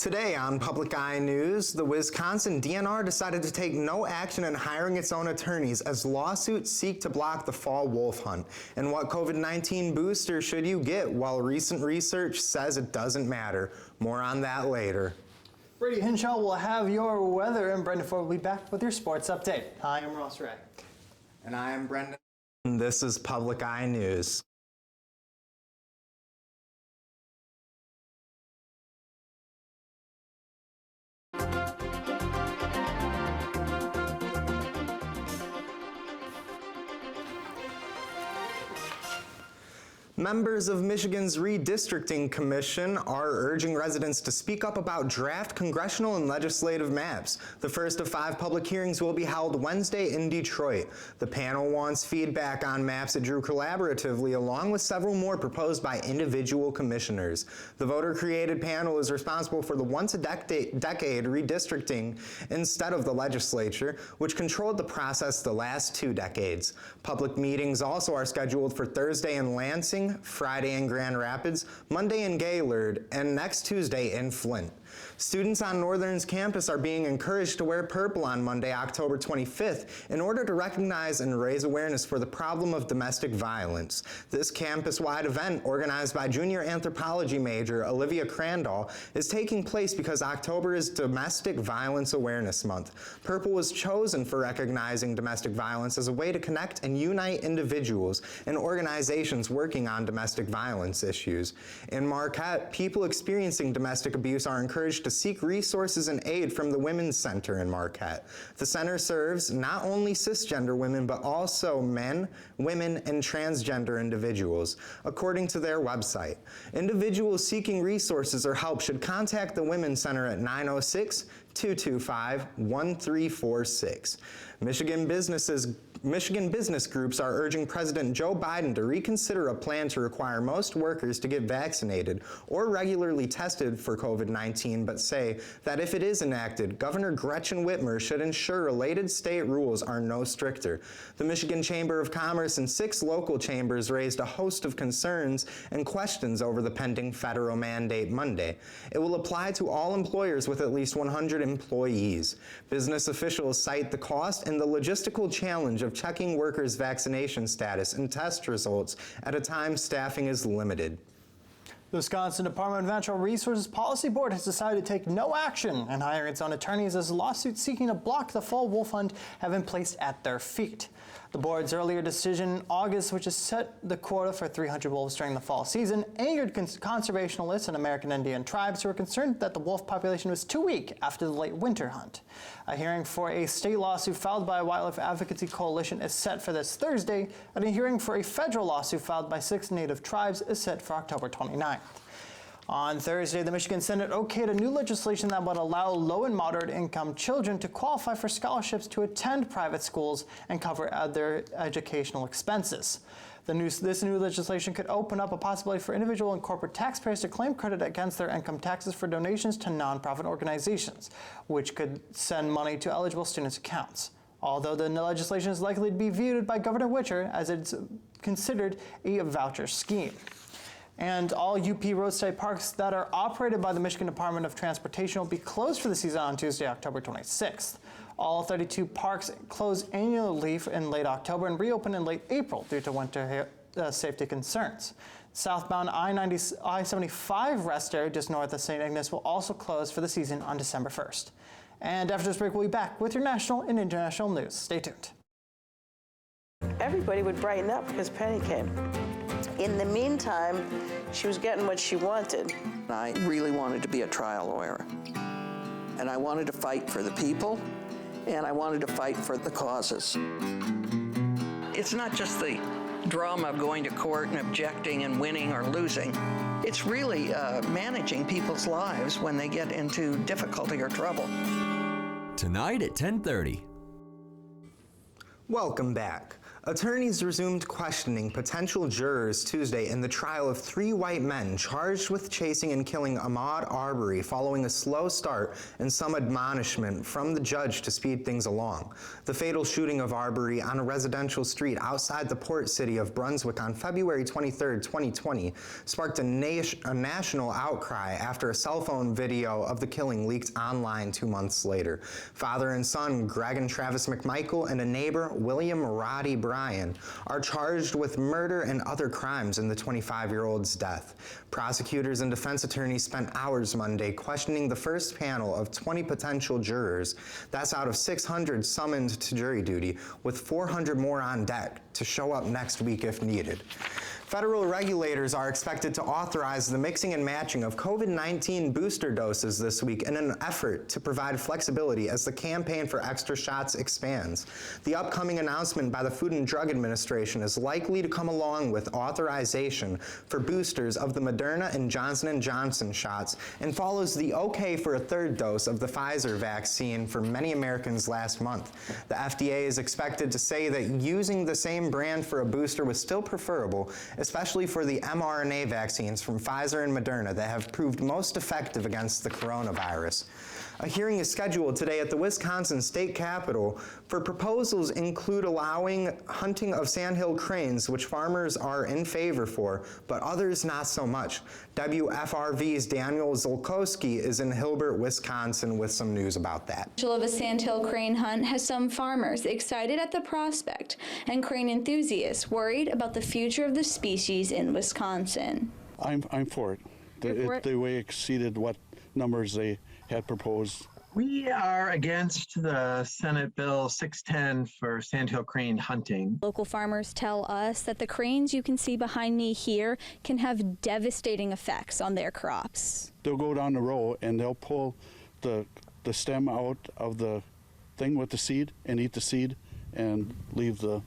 Today on Public Eye News, the Wisconsin DNR decided to take no action in hiring its own attorneys as lawsuits seek to block the fall wolf hunt. And what COVID-19 booster should you get while recent research says it doesn't matter? More on that later. Brady Hinshaw will have your weather, and Brendan Ford will be back with your sports update. Hi, I'm Ross Ray. And I am Brendan. And this is Public Eye News. Members of Michigan's Redistricting Commission are urging residents to speak up about draft congressional and legislative maps. The first of 5 public hearings will be held Wednesday in Detroit. The panel wants feedback on maps it drew collaboratively, along with several more proposed by individual commissioners. The voter-created panel is responsible for the once-a-decade redistricting instead of the legislature, which controlled the process the last 2 decades. Public meetings also are scheduled for Thursday in Lansing, Friday in Grand Rapids, Monday in Gaylord, and next Tuesday in Flint. Students on Northern's campus are being encouraged to wear purple on Monday, October 25th, in order to recognize and raise awareness for the problem of domestic violence. This campus-wide event, organized by junior anthropology major Olivia Crandall, is taking place because October is Domestic Violence Awareness Month. Purple was chosen for recognizing domestic violence as a way to connect and unite individuals and organizations working on domestic violence issues. In Marquette, people experiencing domestic abuse are encouraged to seek resources and aid from the Women's Center in Marquette. The center serves not only cisgender women, but also men, women, and transgender individuals. According to their website, individuals seeking resources or help should contact the Women's Center at 906-225-1346. Michigan business groups are urging President Joe Biden to reconsider a plan to require most workers to get vaccinated or regularly tested for COVID-19, but say that if it is enacted, Governor Gretchen Whitmer should ensure related state rules are no stricter. The Michigan Chamber of Commerce and 6 local chambers raised a host of concerns and questions over the pending federal mandate Monday. It will apply to all employers with at least 100 employees. Business officials cite the cost and the logistical challenge of checking workers' vaccination status and test results at a time staffing is limited. The Wisconsin Department of Natural Resources Policy Board has decided to take no action and hire its own attorneys as lawsuits seeking to block the fall wolf hunt have been placed at their feet. The board's earlier decision in August, which has set the quota for 300 wolves during the fall season, angered conservationists and American Indian tribes who were concerned that the wolf population was too weak after the late winter hunt. A hearing for a state lawsuit filed by a Wildlife Advocacy Coalition is set for this Thursday, and a hearing for a federal lawsuit filed by 6 Native tribes is set for October 29th. On Thursday, the Michigan Senate okayed a new legislation that would allow low and moderate income children to qualify for scholarships to attend private schools and cover other educational expenses. This new legislation could open up a possibility for individual and corporate taxpayers to claim credit against their income taxes for donations to nonprofit organizations, which could send money to eligible students' accounts. Although the legislation is likely to be viewed by Governor Whitmer as it's considered a voucher scheme. And all UP roadside parks that are operated by the Michigan Department of Transportation will be closed for the season on Tuesday, October 26th. All 32 parks close annually in late October and reopen in late April due to winter safety concerns. Southbound I-75 rest area just north of St. Ignace will also close for the season on December 1st. And after this break, we'll be back with your national and international news. Stay tuned. Everybody would brighten up because Penny came. In the meantime, she was getting what she wanted. I really wanted to be a trial lawyer. And I wanted to fight for the people, and I wanted to fight for the causes. It's not just the drama of going to court and objecting and winning or losing. It's really managing people's lives when they get into difficulty or trouble. Tonight at 10:30. Welcome back. Attorneys resumed questioning potential jurors Tuesday in the trial of 3 white men charged with chasing and killing Ahmaud Arbery following a slow start and some admonishment from the judge to speed things along. The fatal shooting of Arbery on a residential street outside the port city of Brunswick on February 23, 2020, sparked a national outcry after a cell phone video of the killing leaked online 2 months later. Father and son Greg and Travis McMichael and a neighbor, William Roddy Bryan, are charged with murder and other crimes in the 25-year-old's death. Prosecutors and defense attorneys spent hours Monday questioning the first panel of 20 potential jurors. That's out of 600 summoned to jury duty, with 400 more on deck to show up next week if needed. Federal regulators are expected to authorize the mixing and matching of COVID-19 booster doses this week in an effort to provide flexibility as the campaign for extra shots expands. The upcoming announcement by the Food and Drug Administration is likely to come along with authorization for boosters of the Moderna and Johnson & Johnson shots and follows the okay for a third dose of the Pfizer vaccine for many Americans last month. The FDA is expected to say that using the same brand for a booster was still preferable, especially for the mRNA vaccines from Pfizer and Moderna that have proved most effective against the coronavirus. A hearing is scheduled today at the Wisconsin State Capitol for proposals include allowing hunting of sandhill cranes, which farmers are in favor for, but others not so much. WFRV's Daniel Zolkowski is in Hilbert, Wisconsin with some news about that. Of a sandhill crane hunt has some farmers excited at the prospect and crane enthusiasts worried about the future of the species in Wisconsin. I'm for it. They way exceeded what numbers they had proposed. We are against the Senate Bill 610 for sandhill crane hunting. Local farmers tell us that the cranes you can see behind me here can have devastating effects on their crops. They'll go down the row and they'll pull the stem out of the thing with the seed and eat the seed and leave the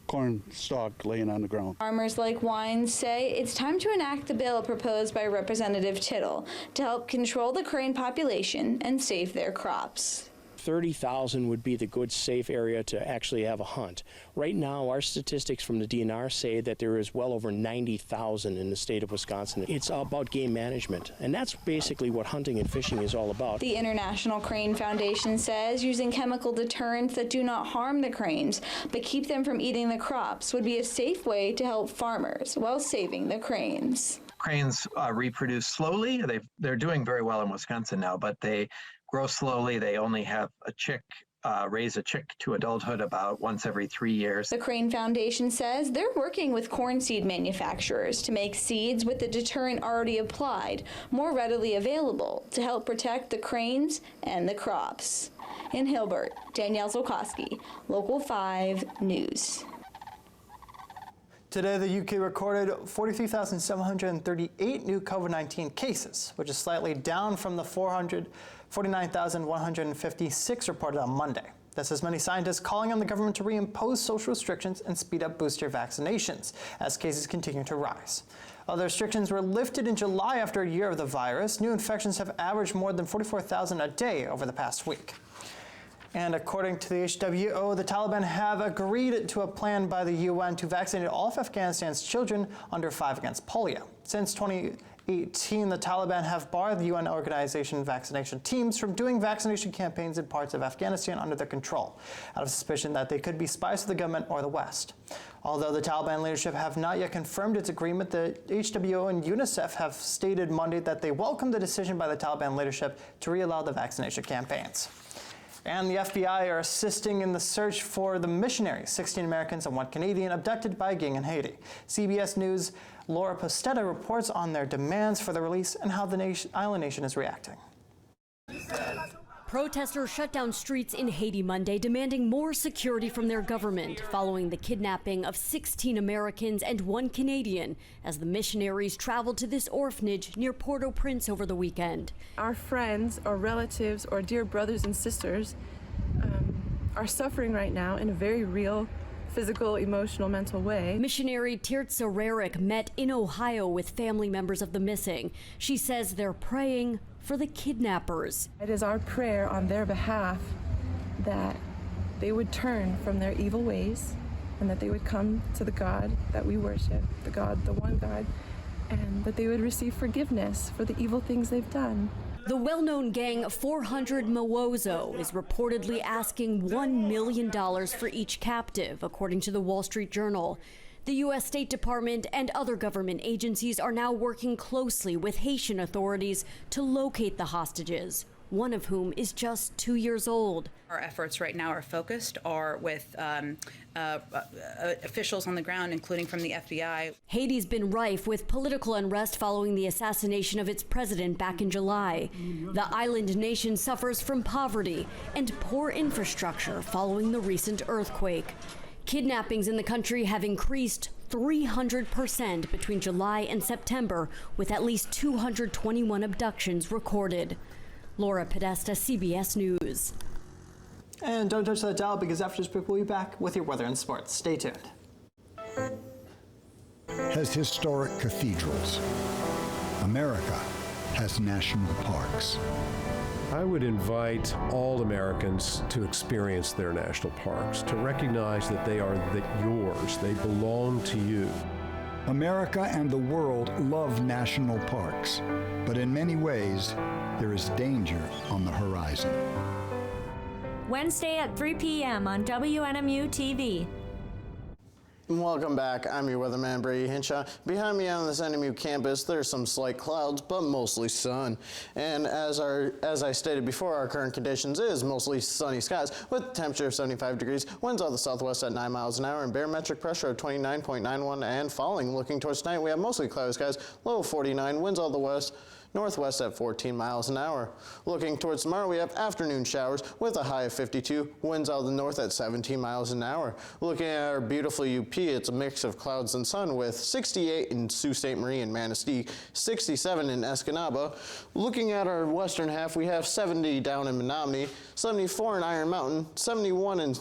corn stalk laying on the ground. Farmers like Wines say it's time to enact the bill proposed by Representative Tittle to help control the crane population and save their crops. 30,000 would be the good, safe area to actually have a hunt. Right now, our statistics from the DNR say that there is well over 90,000 in the state of Wisconsin. It's all about game management, and that's basically what hunting and fishing is all about. The International Crane Foundation says using chemical deterrents that do not harm the cranes but keep them from eating the crops would be a safe way to help farmers while saving the cranes. Cranes reproduce slowly. They're doing very well in Wisconsin now, but they grow slowly. They only have a chick, raise a chick to adulthood about once every 3 years. The Crane Foundation says they're working with corn seed manufacturers to make seeds with the deterrent already applied more readily available to help protect the cranes and the crops. In Hilbert, Danielle Zolkowski, Local 5 News. Today, the UK recorded 43,738 new COVID-19 cases, which is slightly down from the 49,156 reported on Monday. This has many scientists calling on the government to reimpose social restrictions and speed up booster vaccinations as cases continue to rise. Other restrictions were lifted in July after a year of the virus. New infections have averaged more than 44,000 a day over the past week. And according to the HWO, the Taliban have agreed to a plan by the UN to vaccinate all of Afghanistan's children under 5 against polio. Since 2018, the Taliban have barred the UN organization vaccination teams from doing vaccination campaigns in parts of Afghanistan under their control, out of suspicion that they could be spies of the government or the West. Although the Taliban leadership have not yet confirmed its agreement, the HWO and UNICEF have stated Monday that they welcome the decision by the Taliban leadership to reallow the vaccination campaigns. And the FBI are assisting in the search for the missionaries, 16 Americans and 1 Canadian, abducted by a gang in Haiti. CBS News' Laura Postetta reports on their demands for the release and how the island nation is reacting. Protesters shut down streets in Haiti Monday, demanding more security from their government following the kidnapping of 16 Americans and 1 Canadian as the missionaries traveled to this orphanage near Port-au-Prince over the weekend. Our friends or relatives or dear brothers and sisters are suffering right now in a very real physical, emotional, mental way. Missionary Tirtza Rarick met in Ohio with family members of the missing. She says they're praying for the kidnappers. It is our prayer on their behalf that they would turn from their evil ways and that they would come to the God that we worship, the one God, and that they would receive forgiveness for the evil things they've done. The well-known gang 400 Mawozo is reportedly asking $1 million for each captive, according to the Wall Street Journal. The U.S. State Department and other government agencies are now working closely with Haitian authorities to locate the hostages, one of whom is just 2 years old. Our efforts right now are focused with officials on the ground, including from the FBI. Haiti's been rife with political unrest following the assassination of its president back in July. The island nation suffers from poverty and poor infrastructure following the recent earthquake. Kidnappings in the country have increased 300% between July and September, with at least 221 abductions recorded. Laura Podesta, CBS News. And don't touch that dial, because after this break, we'll be back with your weather and sports. Stay tuned. Has historic cathedrals. America has national parks. I would invite all Americans to experience their national parks, to recognize that they are yours, they belong to you. America and the world love national parks, but in many ways, there is danger on the horizon. Wednesday at 3 p.m. on WNMU TV. Welcome back. I'm your weatherman, Brady Hinshaw. Behind me on this NMU campus, there's some slight clouds, but mostly sun. And as I stated before, our current conditions is mostly sunny skies with a temperature of 75 degrees, winds out the southwest at 9 miles an hour, and barometric pressure of 29.91 and falling. Looking towards tonight, we have mostly cloudy skies, low 49, winds out the west, northwest at 14 miles an hour. Looking towards tomorrow, we have afternoon showers with a high of 52, winds out of the north at 17 miles an hour. Looking at our beautiful UP, it's a mix of clouds and sun with 68 in Sault Ste. Marie and Manistee, 67 in Escanaba. Looking at our western half, we have 70 down in Menominee, 74 in Iron Mountain, 71 in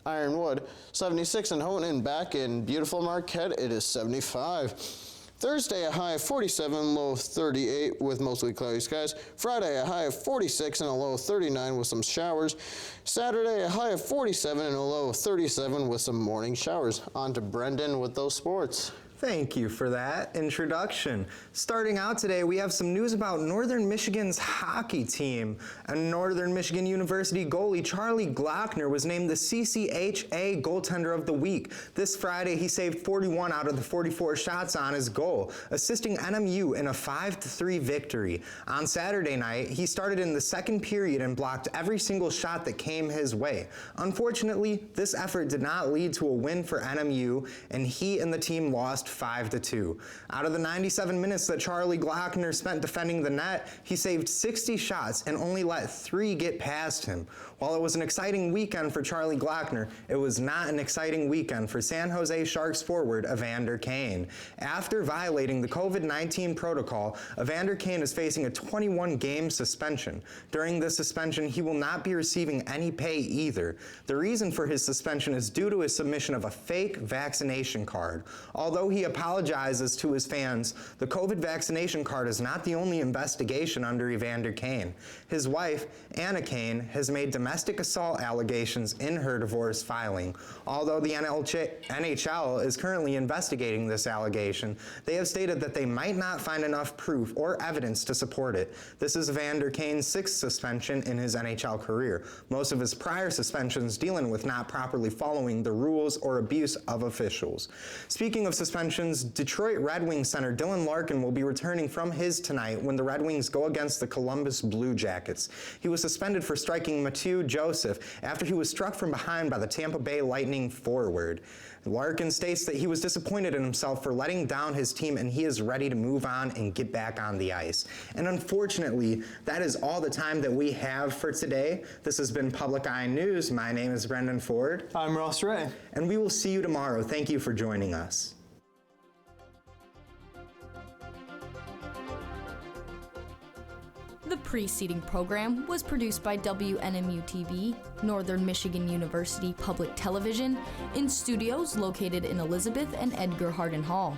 Ironwood, 76 in Houghton, and back in beautiful Marquette, it is 75. Thursday, a high of 47, low of 38 with mostly cloudy skies. Friday, a high of 46 and a low of 39 with some showers. Saturday, a high of 47 and a low of 37 with some morning showers. On to Brendan with those sports. Thank you for that introduction. Starting out today, we have some news about Northern Michigan's hockey team. And Northern Michigan University goalie Charlie Glockner was named the CCHA Goaltender of the Week. This Friday, he saved 41 out of the 44 shots on his goal, assisting NMU in a 5-3 victory. On Saturday night, he started in the second period and blocked every single shot that came his way. Unfortunately, this effort did not lead to a win for NMU, and he and the team lost 5-2. Out of the 97 minutes that Charlie Glockner spent defending the net, he saved 60 shots and only let 3 get past him. While it was an exciting weekend for Charlie Glockner, it was not an exciting weekend for San Jose Sharks forward Evander Kane. After violating the COVID-19 protocol, Evander Kane is facing a 21-game suspension. During this suspension, he will not be receiving any pay either. The reason for his suspension is due to his submission of a fake vaccination card. Although he apologizes to his fans, the COVID vaccination card is not the only investigation under Evander Kane. His wife, Anna Kane, has made domestic assault allegations in her divorce filing. Although the NHL is currently investigating this allegation, they have stated that they might not find enough proof or evidence to support it. This is Evander Kane's 6th suspension in his NHL career, most of his prior suspensions dealing with not properly following the rules or abuse of officials. Speaking of suspensions, Detroit Red Wings center Dylan Larkin will be returning from his tonight when the Red Wings go against the Columbus Blue Jackets. He was suspended for striking Mathieu Joseph after he was struck from behind by the Tampa Bay Lightning forward. Larkin states that he was disappointed in himself for letting down his team, and he is ready to move on and get back on the ice. And unfortunately, that is all the time that we have for today. This has been Public Eye News. My name is Brendan Ford. I'm Ross Ray. And we will see you tomorrow. Thank you for joining us. The preceding program was produced by WNMU TV, Northern Michigan University Public Television, in studios located in Elizabeth and Edgar Hardin Hall.